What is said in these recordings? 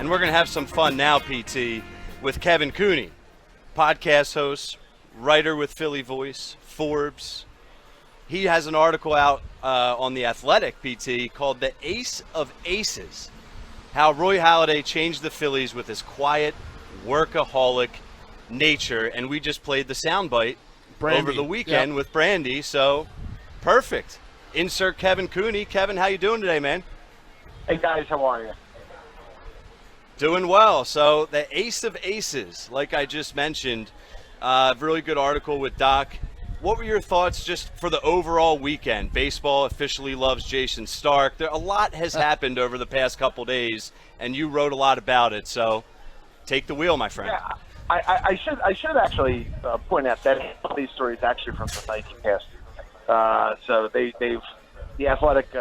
And we're going to have some fun now, PT, with Kevin Cooney, podcast host, writer with Philly Voice, Forbes. He has an article out on The Athletic, PT, called The Ace of Aces, how Roy Halladay changed the Phillies with his quiet, workaholic nature. And we just played the soundbite over the weekend with Brandy, so perfect. Insert Kevin Cooney. Kevin, how you doing today, man? Hey, guys, how are you? Doing well. So the Ace of Aces, like I just mentioned, really good article with Doc. What were your thoughts just for the overall weekend? Baseball officially loves Jason Stark. A lot has happened over the past couple days, and you wrote a lot about it. So take the wheel, my friend. Yeah, I should actually point out that all these stories actually from the Nike cast. So the Athletic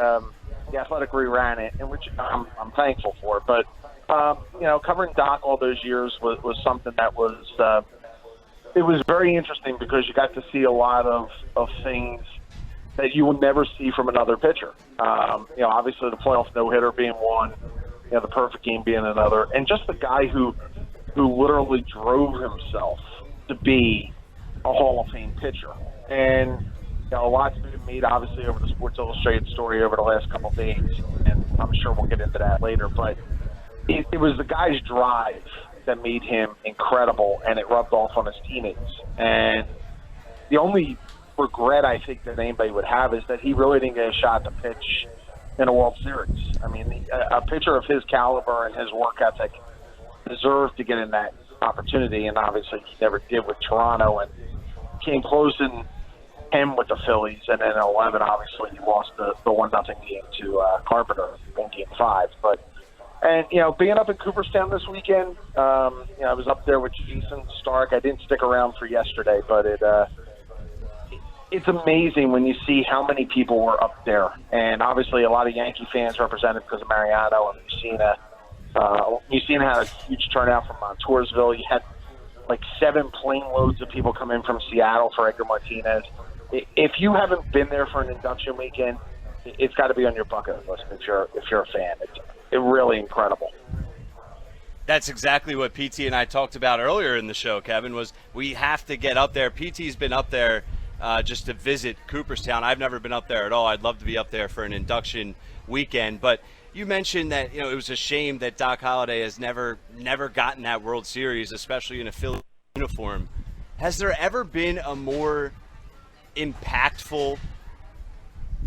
reran it, and which I'm thankful for. But covering Doc all those years was something that was it was very interesting because you got to see a lot of things that you will never see from another pitcher. Obviously the playoff no-hitter being one, the perfect game being another, and just the guy who literally drove himself to be a Hall of Fame pitcher. And a lot's been made, obviously, over the Sports Illustrated story over the last couple of days, and I'm sure we'll get into that later. But it was the guy's drive that made him incredible, and it rubbed off on his teammates. And the only regret I think that anybody would have is that he really didn't get a shot to pitch in a World Series. I mean, a pitcher of his caliber and his work ethic deserved to get in that opportunity, and obviously he never did with Toronto, and came close in 10 with the Phillies, and then in 11, obviously he lost the 1-0 game to Carpenter in Game 5. And being up in Cooperstown this weekend, I was up there with Jason Stark. I didn't stick around for yesterday, but it's amazing when you see how many people were up there, and obviously a lot of Yankee fans represented because of Mariano, and Mussina had a huge turnout from Montoursville. You had like 7 plane loads of people come in from Seattle for Edgar Martinez. If you haven't been there for an induction weekend, it's got to be on your bucket list if you're a fan. It's really incredible. That's exactly what PT and I talked about earlier in the show, Kevin, was we have to get up there. PT's been up there just to visit Cooperstown. I've never been up there at all. I'd love to be up there for an induction weekend. But you mentioned that it was a shame that Doc Halladay has never gotten that World Series, especially in a Phillies uniform. Has there ever been a more impactful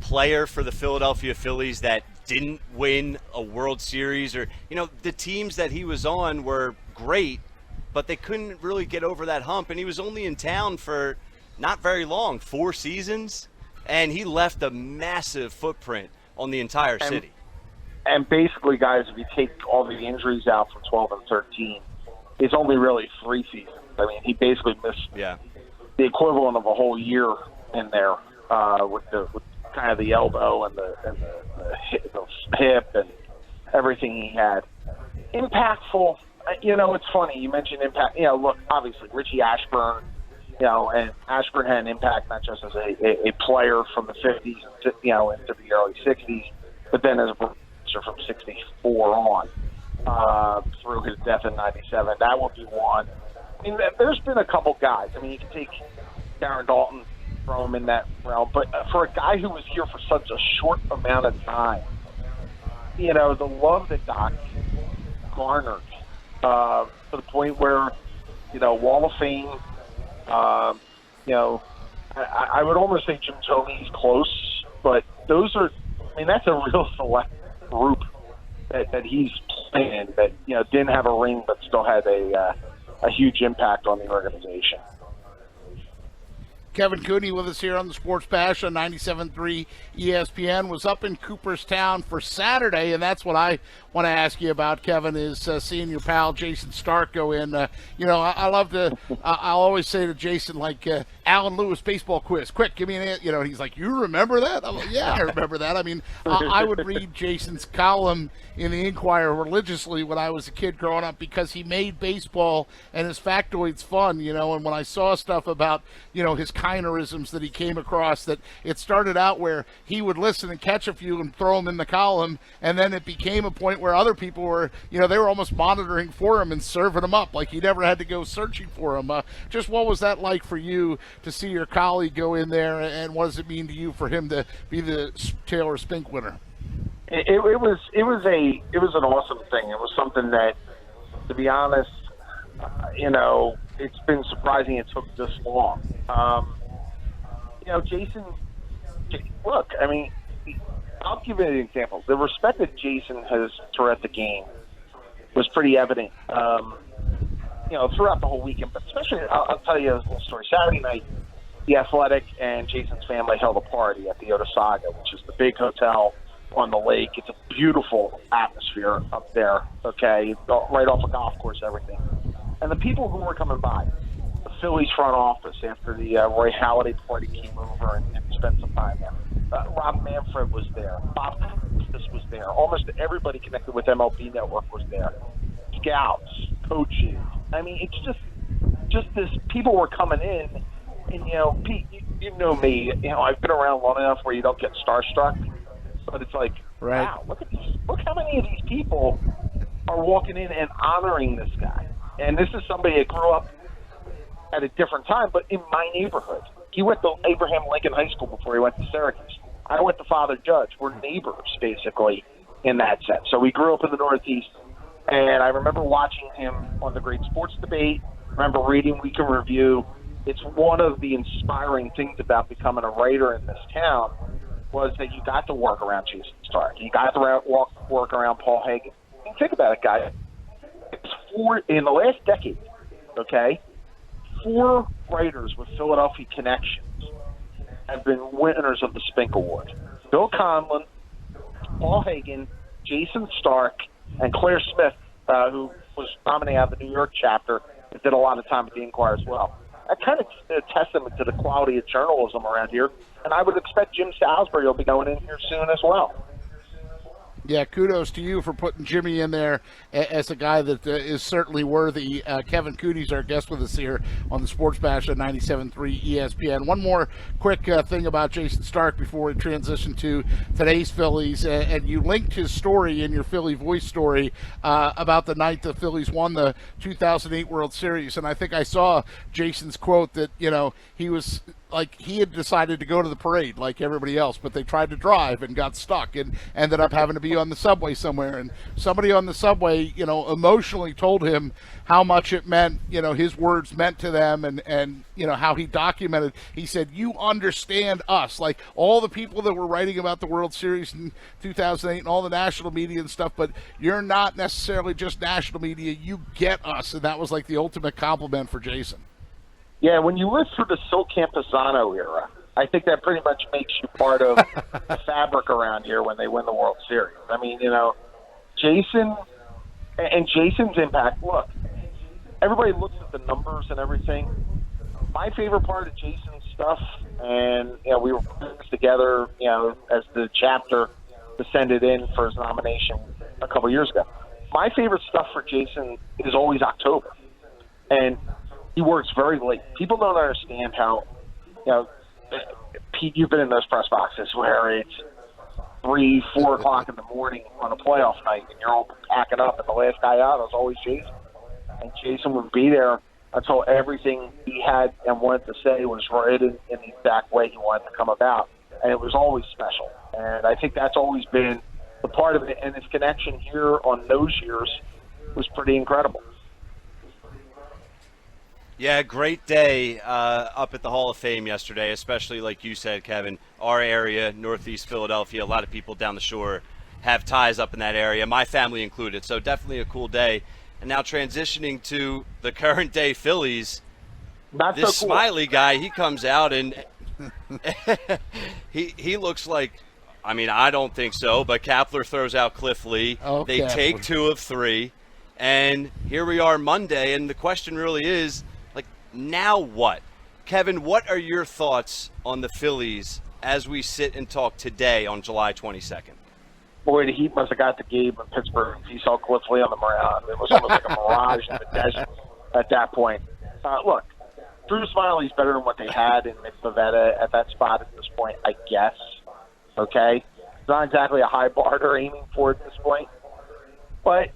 player for the Philadelphia Phillies that didn't win a World Series? Or the teams that he was on were great, but they couldn't really get over that hump, and he was only in town for not very long, 4 seasons, and he left a massive footprint on the entire city. And basically, guys, if you take all the injuries out from 12 and 13, it's only really 3 seasons. I mean, he basically missed the equivalent of a whole year in there with kind of the elbow and the hip and everything he had. Impactful, it's funny. You mentioned impact. Look, obviously, Richie Ashburn, and Ashburn had an impact not just as a player from the 50s, into the early 60s, but then as a producer from 64 on through his death in 97. That would be one. I mean, there's been a couple guys. I mean, you can take Darren Dalton, throw him in that realm, but for a guy who was here for such a short amount of time, the love that Doc garnered to the point where, Wall of Fame, I would almost say Jim Thomey's close, but that's a real select group that he's playing that, didn't have a ring but still had a huge impact on the organization. Kevin Cooney with us here on the Sports Bash on 97.3 ESPN. Was up in Cooperstown for Saturday, and that's what I want to ask you about, Kevin, is seeing your pal Jason Stark go in. I love to I'll always say to Jason, like, Alan Lewis baseball quiz. Quick, give me an and he's like, you remember that? I'm like, yeah, I remember that. I mean, I would read Jason's column in the Inquirer religiously when I was a kid growing up because he made baseball and his factoids fun, and when I saw stuff about, his Keinerisms that he came across, that it started out where he would listen and catch a few and throw them in the column, and then it became a point where where other people were, they were almost monitoring for him and serving him up. Like he never had to go searching for him. Just what was that like for you to see your colleague go in there, and what does it mean to you for him to be the Taylor Spink winner? It was an awesome thing. It was something that, to be honest, it's been surprising it took this long. Jason, look, I mean, I'll give you an example. The respect that Jason has throughout the game was pretty evident, throughout the whole weekend. But especially, I'll tell you a little story. Saturday night, the Athletic and Jason's family held a party at the Otasaga, which is the big hotel on the lake. It's a beautiful atmosphere up there, okay? Right off a golf course, everything. And the people who were coming by, the Phillies front office after the Roy Halladay party came over and spent some time there. Rob Manfred was there. Bob Costas was there. Almost everybody connected with MLB Network was there. Scouts, coaches. I mean, it's just this. People were coming in, and Pete, you know me. I've been around long enough where you don't get starstruck, but it's like, right. Wow, look at these. Look how many of these people are walking in and honoring this guy. And this is somebody that grew up at a different time, but in my neighborhood. He went to Abraham Lincoln High School before he went to Syracuse. I went to Father Judge. We're neighbors, basically, in that sense. So we grew up in the Northeast, and I remember watching him on the Great Sports Debate. I remember reading Week in Review. It's one of the inspiring things about becoming a writer in this town was that you got to work around Jason Stark. You got to work around Paul Hagen. And think about it, guys. In the last decade, okay, 4 writers with Philadelphia connections have been winners of the Spink Award. Bill Conlon, Paul Hagen, Jason Stark, and Claire Smith, who was nominated out of the New York chapter, that did a lot of time at the Inquirer as well. That kind of a testament to the quality of journalism around here, and I would expect Jim Salisbury will be going in here soon as well. Yeah, kudos to you for putting Jimmy in there as a guy that is certainly worthy. Kevin Cooney's our guest with us here on the Sports Bash at 97.3 ESPN. One more quick thing about Jason Stark before we transition to today's Phillies. And you linked his story in your Philly Voice story about the night the Phillies won the 2008 World Series. And I think I saw Jason's quote that, he was – like he had decided to go to the parade like everybody else, but they tried to drive and got stuck and ended up having to be on the subway somewhere. And somebody on the subway, emotionally told him how much it meant, his words meant to them and how he documented. He said, you understand us, like all the people that were writing about the World Series in 2008 and all the national media and stuff, but you're not necessarily just national media. You get us. And that was like the ultimate compliment for Jason. Yeah, when you live through the Sil Campusano era, I think that pretty much makes you part of the fabric around here when they win the World Series. I mean, Jason and Jason's impact. Look, everybody looks at the numbers and everything. My favorite part of Jason's stuff, and we were putting this together, as the chapter descended in for his nomination a couple years ago. My favorite stuff for Jason is always October, and he works very late. People don't understand how, Pete, you've been in those press boxes where it's 3, 4 o'clock in the morning on a playoff night and you're all packing up, and the last guy out was always Jason. And Jason would be there until everything he had and wanted to say was right in the exact way he wanted to come about. And it was always special. And I think that's always been the part of it. And his connection here on those years was pretty incredible. Yeah, great day up at the Hall of Fame yesterday, especially like you said, Kevin, our area, Northeast Philadelphia. A lot of people down the shore have ties up in that area, my family included. So definitely a cool day. And now transitioning to the current day Phillies, this so cool. Smiley guy, he comes out and he looks like, I mean, I don't think so, but Kapler throws out Cliff Lee. Oh, they Kapler. take 2 of 3. And here we are Monday, and the question really is, now what? Kevin, what are your thoughts on the Phillies as we sit and talk today on July 22nd? Boy, the Heat must have got the game in Pittsburgh. He saw Cliff Lee on the mound. It was almost like a mirage in the desert at that point. Look, Drew Smiley's better than what they had in Pavetta at that spot at this point, I guess. Okay? It's not exactly a high bar they're aiming for at this point. But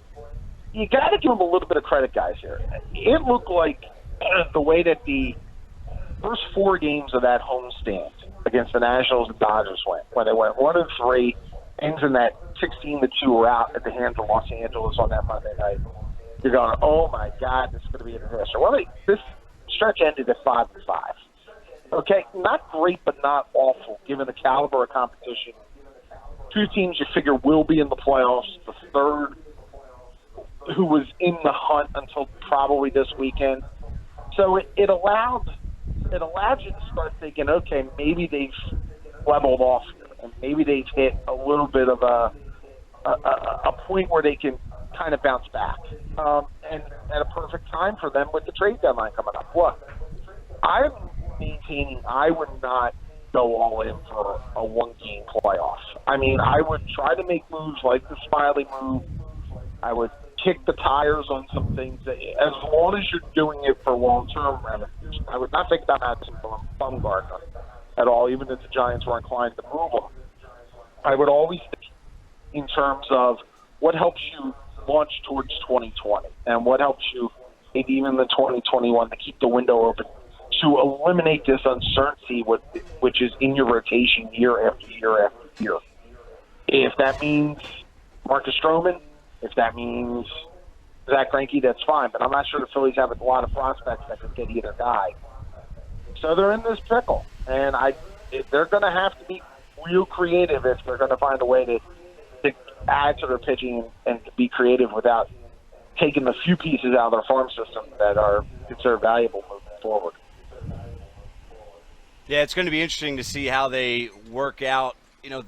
you got to give them a little bit of credit, guys, here. It looked like the way that the first 4 games of that homestand against the Nationals and Dodgers went, when they went 1-3, ends in that 16-2 rout at the hands of Los Angeles on that Monday night. You're going, oh my God, this is going to be a disaster. Well, this stretch ended at 5-5. Okay, not great, but not awful, given the caliber of competition. 2 teams you figure will be in the playoffs. The third, who was in the hunt until probably this weekend. So it allowed you to start thinking, okay, maybe they've leveled off, and maybe they've hit a little bit of a point where they can kind of bounce back. And at a perfect time for them with the trade deadline coming up. Look, I'm maintaining I would not go all in for a 1-game playoff. I mean, I would try to make moves like the Smiley move. I would kick the tires on some things, as long as you're doing it for long-term remedies. I would not think about Madison Bumgarner at all, even if the Giants were inclined to move him. I would always think in terms of what helps you launch towards 2020 and what helps you maybe even the 2021 to keep the window open to eliminate this uncertainty which is in your rotation year after year after year. If that means Marcus Stroman, if that means Zach Greinke, that's fine. But I'm not sure the Phillies have a lot of prospects that could get either guy. So they're in this pickle. And they're going to have to be real creative if they're going to find a way to add to their pitching and to be creative without taking the few pieces out of their farm system that are considered valuable moving forward. Yeah, it's going to be interesting to see how they work out,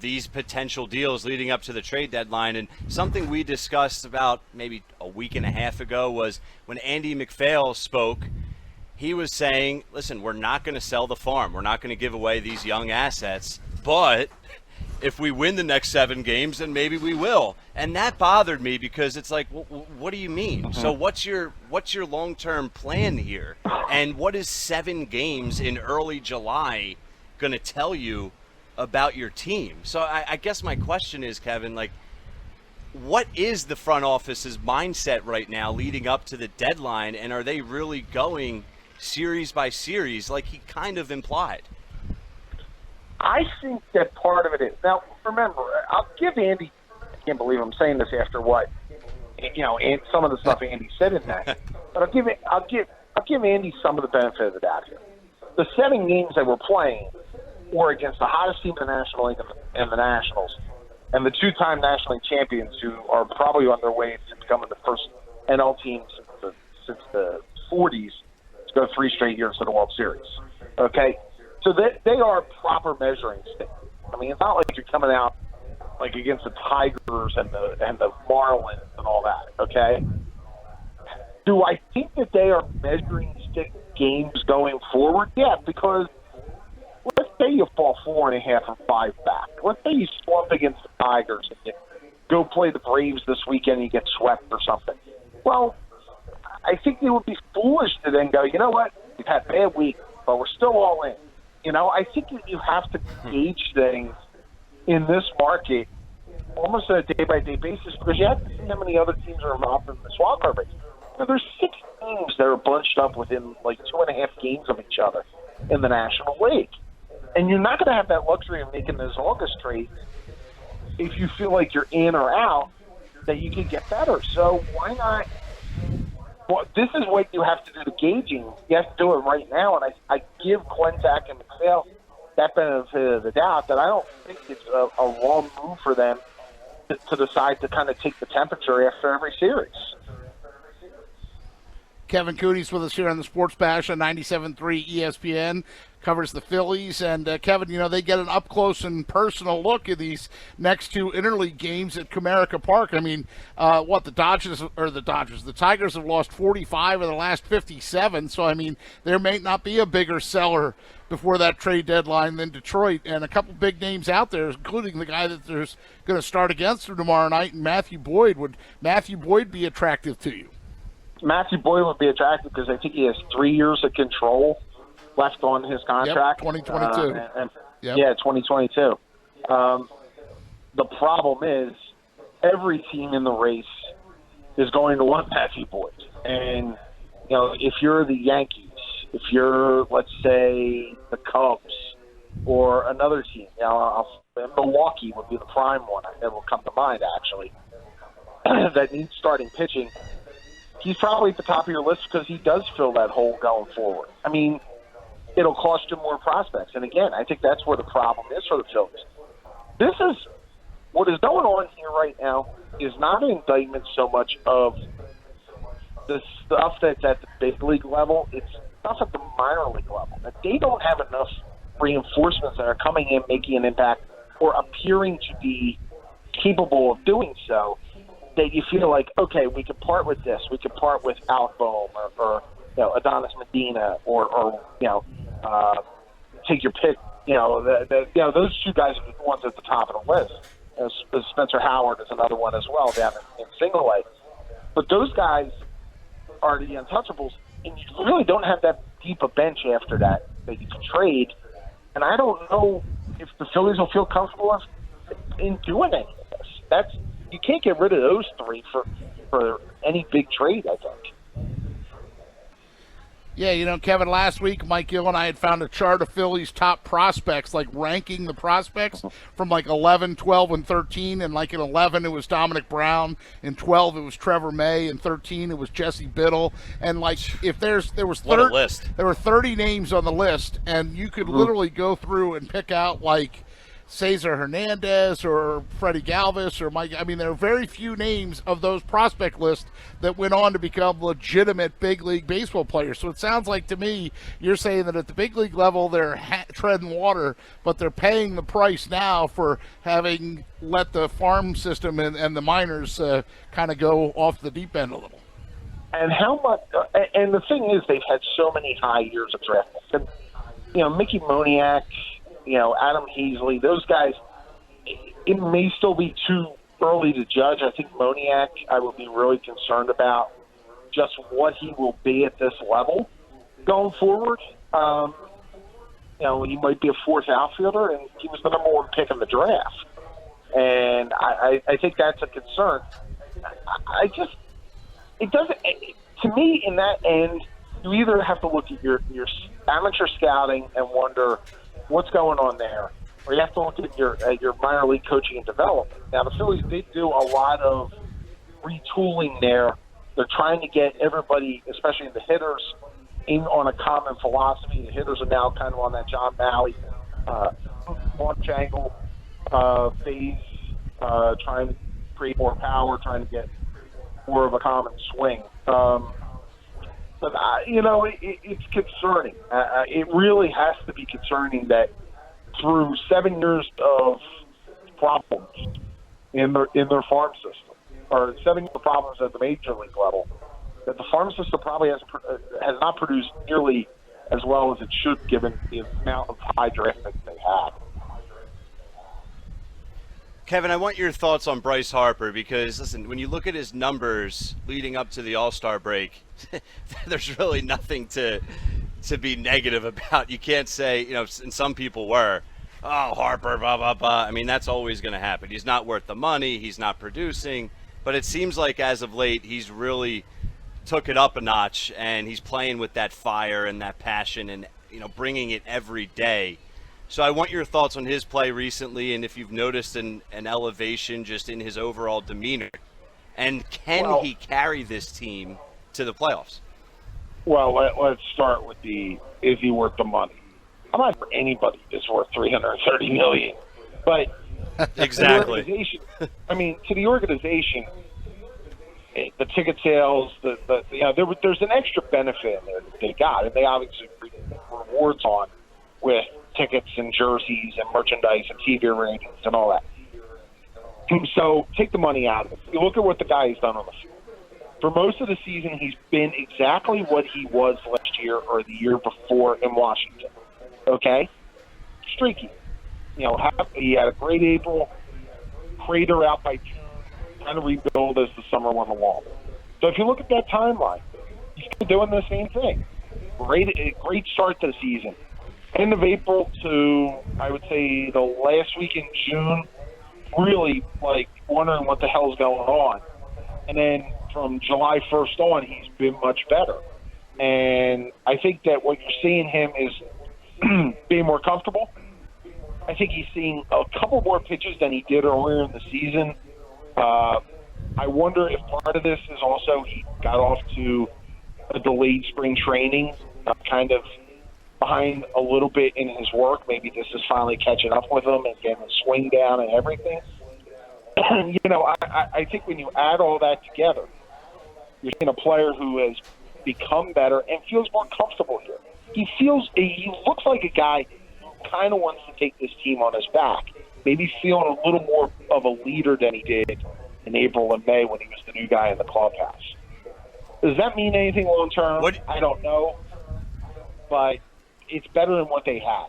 these potential deals leading up to the trade deadline. And something we discussed about maybe a week and a half ago was when Andy McPhail spoke, he was saying, listen, we're not going to sell the farm. We're not going to give away these young assets. But if we win the next 7 games, then maybe we will. And that bothered me because it's like, what do you mean? Mm-hmm. So what's your long-term plan here? And what is 7 games in early July going to tell you about your team? So I guess my question is, Kevin, what is the front office's mindset right now leading up to the deadline? And are they really going series by series like he kind of implied? I think that part of it is, now remember, I'll give Andy, I can't believe I'm saying this after what, and some of the stuff Andy said in that, but I'll give Andy some of the benefit of the doubt here. The 7 games they were playing were against the hottest team in the National League and the Nationals, and the 2-time National League champions who are probably on their way to becoming the first NL team since the 40s to go 3 straight years to the World Series. Okay? So they are proper measuring stick. I mean, it's not like you're coming out like against the Tigers and the Marlins and all that, okay? Do I think that they are measuring stick games going forward? Yeah, because let's say you fall 4.5 or 5 back. Let's say you slump against the Tigers and you go play the Braves this weekend and you get swept or something. Well, I think it would be foolish to then go, you know what, we've had a bad week, but we're still all in. I think you have to gauge things in this market almost on a day-by-day basis because you have to see how many other teams are involved in the wild card race. There's 6 teams that are bunched up within 2.5 games of each other in the National League. And you're not going to have that luxury of making those August trades if you feel like you're in or out, that you can get better. So why not? Well, this is what you have to do the gauging. You have to do it right now, and I give Klentak and McPhail that benefit of the doubt that I don't think it's a wrong move for them to decide to kind of take the temperature after every series. Kevin Cooney's with us here on the Sports Bash on 97.3 ESPN. Covers the Phillies. And, Kevin, they get an up-close and personal look at these next 2 interleague games at Comerica Park. I mean, the Tigers have lost 45 of the last 57. So, I mean, there may not be a bigger seller before that trade deadline than Detroit. And a couple big names out there, including the guy that there's going to start against them tomorrow night, and Matthew Boyd. Would Matthew Boyd be attractive to you? Matthew Boyd would be attractive because I think he has 3 years of control left on his contract. 2022. Yeah, 2022. The problem is every team in the race is going to want Matthew Boyd. And, if you're the Yankees, if you're, let's say, the Cubs or another team, Milwaukee would be the prime one that will come to mind, actually, that needs starting pitching. He's probably at the top of your list because he does fill that hole going forward. I mean, it'll cost you more prospects. And again, I think that's where the problem is for the Phillies. What is going on here right now is not an indictment so much of the stuff that's at the big league level. It's stuff at the minor league level. That they don't have enough reinforcements that are coming in, making an impact, or appearing to be capable of doing so, that you feel like, okay, we could part with this. We could part with Alec Boehm or Adonis Medina or take your pick. Those two guys are the ones at the top of the list. Spencer Howard is another one as well down in single A. But those guys are the untouchables, and you really don't have that deep a bench after that you can trade. And I don't know if the Phillies will feel comfortable in doing any of this. You can't get rid of those three for any big trade, I think. Yeah, Kevin, last week, Mike Gill and I had found a chart of Phillies' top prospects, like ranking the prospects from 11, 12, and 13. And in 11, it was Dominic Brown. In 12, it was Trevor May. In 13, it was Jesse Biddle. And if there was what a list. There were 30 names on the list, and you could literally go through and pick out Cesar Hernandez or Freddie Galvis or Mike. I mean, there are very few names of those prospect lists that went on to become legitimate big league baseball players. So it sounds like to me you're saying that at the big league level they're treading water, but they're paying the price now for having let the farm system and the minors kind of go off the deep end a little. And how much? And the thing is, they've had so many high years of draft. And, Mickey Moniak, Adam Hazley, those guys, it may still be too early to judge. I think Moniak, I would be really concerned about just what he will be at this level going forward. He might be a fourth outfielder, and he was the number one pick in the draft. And I think that's a concern. It doesn't, to me, in that end, you either have to look at your amateur scouting and wonder what's going on there, or you have to look at your minor league coaching and development. Now, the Phillies did do a lot of retooling there. They're trying to get everybody, especially the hitters, in on a common philosophy. The hitters are now kind of on that John Malley launch angle phase, trying to create more power, trying to get more of a common swing. But, it's concerning. It really has to be concerning that through 7 years of problems in their farm system, or 7 years of problems at the major league level, that the farm system probably has not produced nearly as well as it should, given the amount of high draft picks they have. Kevin, I want your thoughts on Bryce Harper because, listen, when you look at his numbers leading up to the All-Star break, there's really nothing to be negative about. You can't say, and some people were, oh, Harper, blah, blah, blah. I mean, that's always going to happen. He's not worth the money. He's not producing. But it seems like as of late, he's really took it up a notch, and he's playing with that fire and that passion and, bringing it every day. So I want your thoughts on his play recently and if you've noticed an elevation just in his overall demeanor. And can he carry this team to the playoffs? Well, let's start with is he worth the money? I'm not sure anybody is worth $330 million. But exactly. To the organization, the ticket sales, there's an extra benefit in there that they got, and they obviously bring rewards on with tickets and jerseys and merchandise and TV ratings and all that. So take the money out of it. You look at what the guy has done on the field. For most of the season, he's been exactly what he was last year or the year before in Washington. Okay? Streaky. He had a great April, crater out by June, trying to rebuild as the summer went along. So if you look at that timeline, he's been doing the same thing. Great start to the season. End of April to, I would say, the last week in June, really, wondering what the hell's going on. And then from July 1st on, he's been much better. And I think that what you're seeing him is being more comfortable. I think he's seeing a couple more pitches than he did earlier in the season. I wonder if part of this is also he got off to a delayed spring training, kind of behind a little bit in his work. Maybe this is finally catching up with him and getting the swing down and everything. I think when you add all that together, you're seeing a player who has become better and feels more comfortable here. He looks like a guy who kind of wants to take this team on his back, maybe feeling a little more of a leader than he did in April and May when he was the new guy in the clubhouse. Does that mean anything long term? I don't know, but it's better than what they had.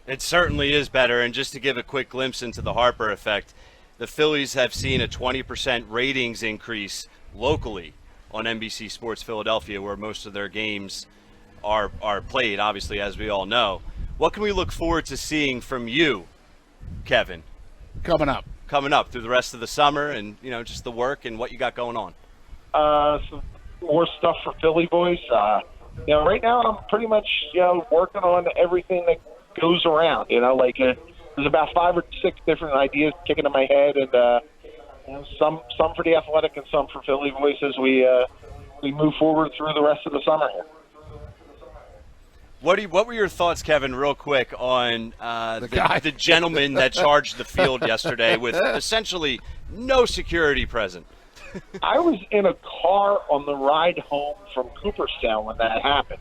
It certainly is better, and just to give a quick glimpse into the Harper effect, the Phillies have seen a 20% ratings increase locally on NBC Sports Philadelphia, where most of their games are played, obviously, as we all know. What can we look forward to seeing from you, Kevin? Coming up through the rest of the summer and, just the work and what you got going on. Some more stuff for Philly Voice. Right now I'm pretty much, working on everything that goes around, there's about 5 or 6 different ideas kicking in my head, and some for the Athletic and some for Philly Voice as we move forward through the rest of the summer here. What were your thoughts, Kevin, real quick, on the gentleman that charged the field yesterday with essentially no security present? I was in a car on the ride home from Cooperstown when that happened,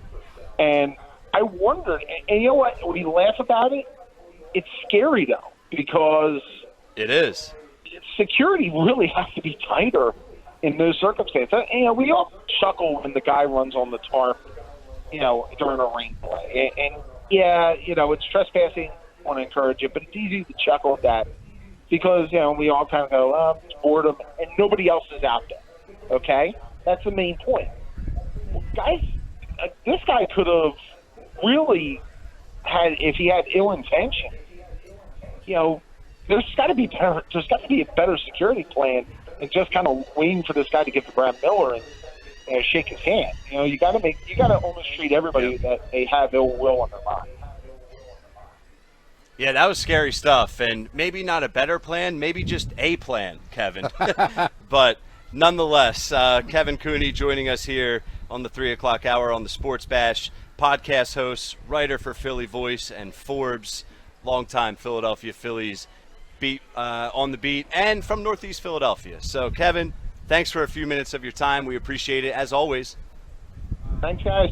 and I wondered, and you know what, we laugh about it, it's scary though, because it is. Security really has to be tighter in those circumstances. And, we all chuckle when the guy runs on the tarp, during a rain delay. And it's trespassing, I want to encourage it, but it's easy to chuckle at that because, we all kind of go, it's boredom, and nobody else is out there, okay? That's the main point. Well, guys, this guy could have really had, if he had ill intention, there's got to be a better security plan than just kind of waiting for this guy to get to Brad Miller and shake his hand. You got to almost treat everybody that they have ill will on their mind. Yeah, that was scary stuff, and maybe not a better plan, maybe just a plan, Kevin. But nonetheless, Kevin Cooney joining us here on the 3 o'clock hour on the Sports Bash, podcast host, writer for Philly Voice and Forbes, longtime Philadelphia Phillies beat on the beat, and from Northeast Philadelphia. So, Kevin, thanks for a few minutes of your time. We appreciate it, as always. Thanks, guys.